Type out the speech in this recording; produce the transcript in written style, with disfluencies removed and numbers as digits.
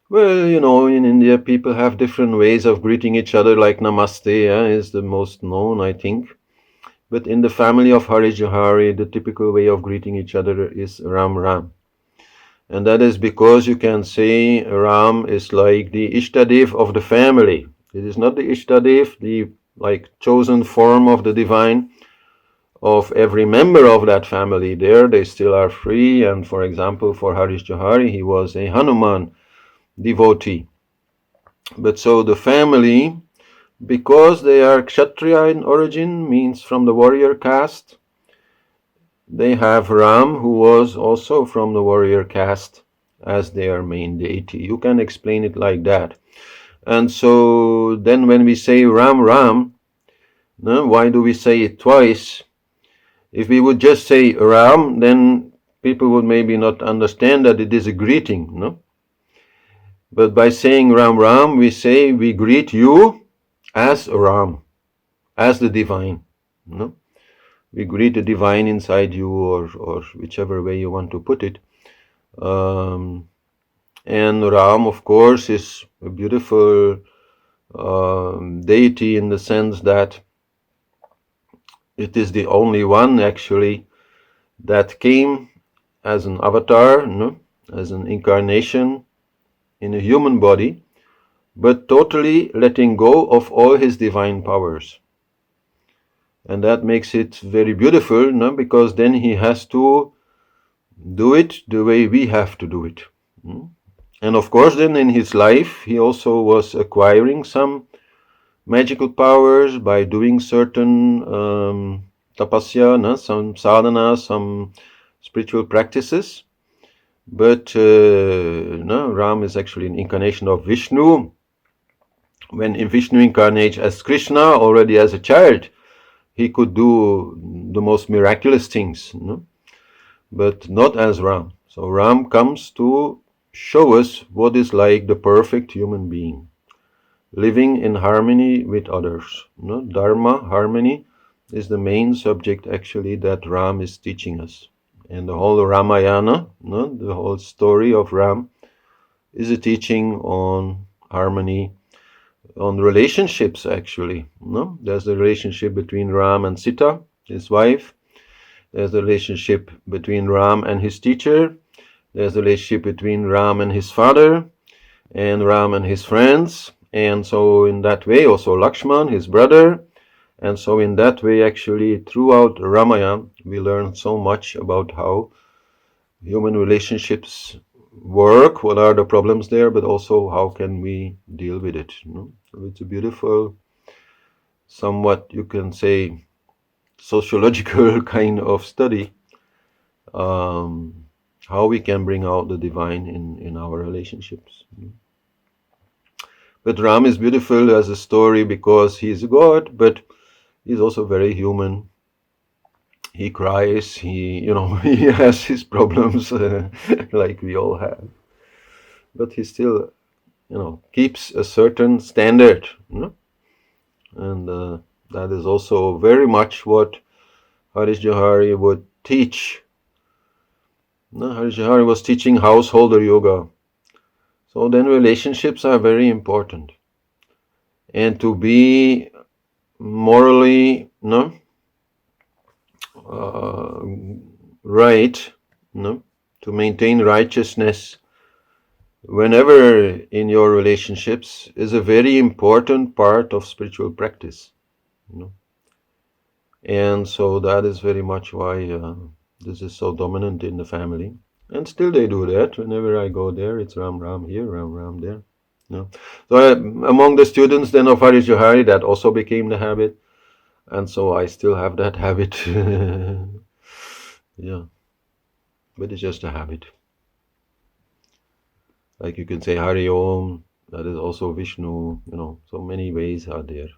Well, in India, people have different ways of greeting each other, like Namaste, is the most known, I think. But in the family of Harish Johari, the typical way of greeting each other is RamRam. And that is because you can say Ram is like the Ishta Deva of the family. It is not the Ishta Deva, the like chosen form of the divine of every member of that family. There, they still are free. And for example, for Harish Johari, he was a Hanuman devotee. But so the family, because they are Kshatriya in origin, means from the warrior caste, they have Ram, who was also from the warrior caste, as their main deity. You can explain it like that. And so then when we say Ram Ram, no, why do we say it twice? If we would just say Ram, then people would maybe not understand that it is a greeting, no? But by saying Ram Ram, we say we greet you as Ram, as the divine, no? We greet the divine inside you, or whichever way you want to put it. And Ram, of course, is a beautiful deity in the sense that it is the only one actually that came as an avatar, no? As an incarnation in a human body, but totally letting go of all his divine powers. And that makes it very beautiful, no? Because then he has to do it the way we have to do it. And of course, then in his life, he also was acquiring some magical powers by doing certain tapasya, no? Some sadhana, some spiritual practices. But no, Ram is actually an incarnation of Vishnu. When Vishnu incarnates as Krishna, already as a child, he could do the most miraculous things, no? But not as Ram. So Ram comes to show us what is like the perfect human being, living in harmony with others. No? Dharma, harmony, is the main subject actually that Ram is teaching us. And the whole Ramayana, no? The whole story of Ram, is a teaching on harmony, on relationships actually. No? There's the relationship between Ram and Sita, his wife. There's the relationship between Ram and his teacher. There's the relationship between Ram and his father, and Ram and his friends. And so in that way also Lakshman, his brother. And so in that way actually throughout Ramayana we learn so much about how human relationships work, what are the problems there, but also how can we deal with it. So it's a beautiful, somewhat you can say sociological kind of study, how we can bring out the divine in our relationships. But Ram is beautiful as a story because he's a god, but he's also very human. He cries, he he has his problems, like we all have, but he still keeps a certain standard, and that is also very much what Harish Johari would teach. Harish Johari was teaching householder yoga. So then relationships are very important. And to be morally right, to maintain righteousness whenever in your relationships is a very important part of spiritual practice. And so that is very much why this is so dominant in the family. And still they do that. Whenever I go there, it's Ram Ram here, Ram Ram there. So among the students then of Harish Johari, that also became the habit. And so I still have that habit. Yeah. But it's just a habit. Like you can say Hari Aum, that is also Vishnu, so many ways are there.